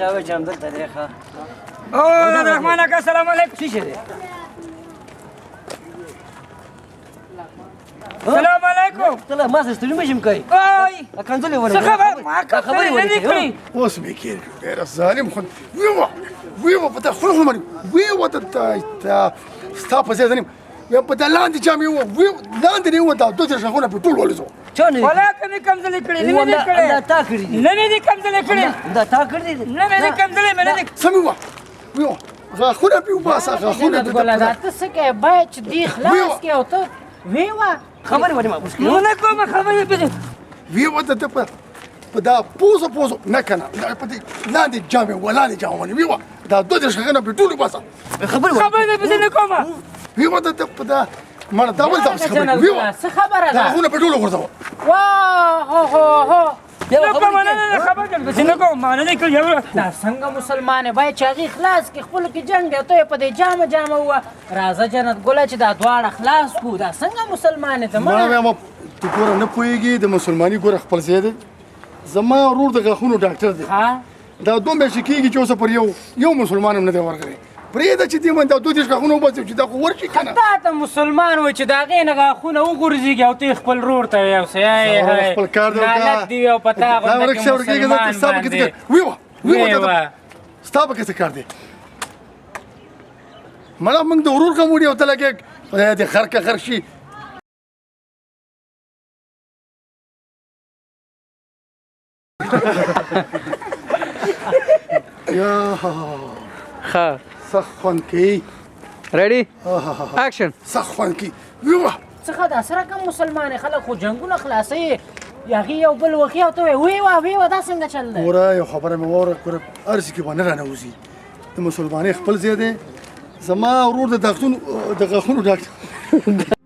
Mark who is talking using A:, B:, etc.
A: راوي چې همدلته دی ښه
B: او عبدالرحمن اکا سلام علیکم
A: څه شی دی
B: سلام علیکم
A: ته ما سره ستړي مه شم کوي
B: اوی
A: کنځلې ونه
B: څه خبر ما خبرې نه دي کړې
C: اوس مې کېږي ډېر ظالم خو ویوه په تا خوله خو مړ ویوه ته ستا په ځای زنیم بیا په دا لاندې جامې لاندې نه وه دا دوه درې شاخونه په ټول ولزو
A: چا نه
B: ولاکه مې کمزلې کړې نه مې دي کړې
A: دا تا کړي دي
B: نه مې دي کمزلې کړې
A: دا تا کړي دي
B: نه مې دي کمزلې مې نه دي
C: سمې وه ویوه غاښونه پې وباسه غاښونه
D: ګله دا ته څه کوې باید چې دی خلاص کړې او ته ویوه
A: خبرې ولې ما پوښتنه
B: نه کومه خبرې پې
C: ویوه ته په دا پوزو نه که نه په دې لاندې جامې وه لاندې جامې ونې ویوه دا دوه درې شاخونه پې ټول وباسه
B: خبرې پې نه کومه
C: ویوه ته په دا مړه دا ولې دغسې خبرې ویوه
D: څه خبره ده
C: غاښونه پې ټول وغورځوه
D: واه هو
B: نه کومه نه خبرې پې نه کوم ما نه دي کړې
D: دا څنګه مسلمان یې باید چې هغې خلاص کړي خپلو کې جنګ دی ته یې په دې جامه ووه راځه جنت ګله چې دا دواړه خلاص کړو دا څنګه مسلمان یې ته
C: ما ته ګوره نه پوهېږي د مسلماني ګوره خپل ځای دی زما ورور د غاښونو ډاکټر دی دا دوه میاشتې کېږي چې اوسه پر یو مسلمان هم نه دی ورغلی پرېږده چې دې باندې دا دوه دېرش غاښونه وباسي چې دا خو ورشي که نه
D: دا ته مسلمان وای چې د هغې نه غاښونه وغورځېږي او ته یې خپل ورور ته ویې
C: خپل کار دی
D: نالت دی او په تا غونډه کې مسلمان باندې
C: ویوه ستا په کې څه کار دی مړه موږ د ورور غم وړي او ته لګې خدای دې خر که خر شي یا
E: ها
C: سخت خوند کوي
E: ریډي اکشن
C: سخت خوند کوي ویوه
D: څخه دا سره کوم مسلمان خلک خو جنګونه خلاصوي هغې یو بل وښي او ته وایې ویوه دا څنګه چل دی
C: ګوره یو خبره مې واوره ګوره هر څه کې به نه راننوځي د مسلمانۍ خپل ځای دی زما ورور د غاښونو ډاکټر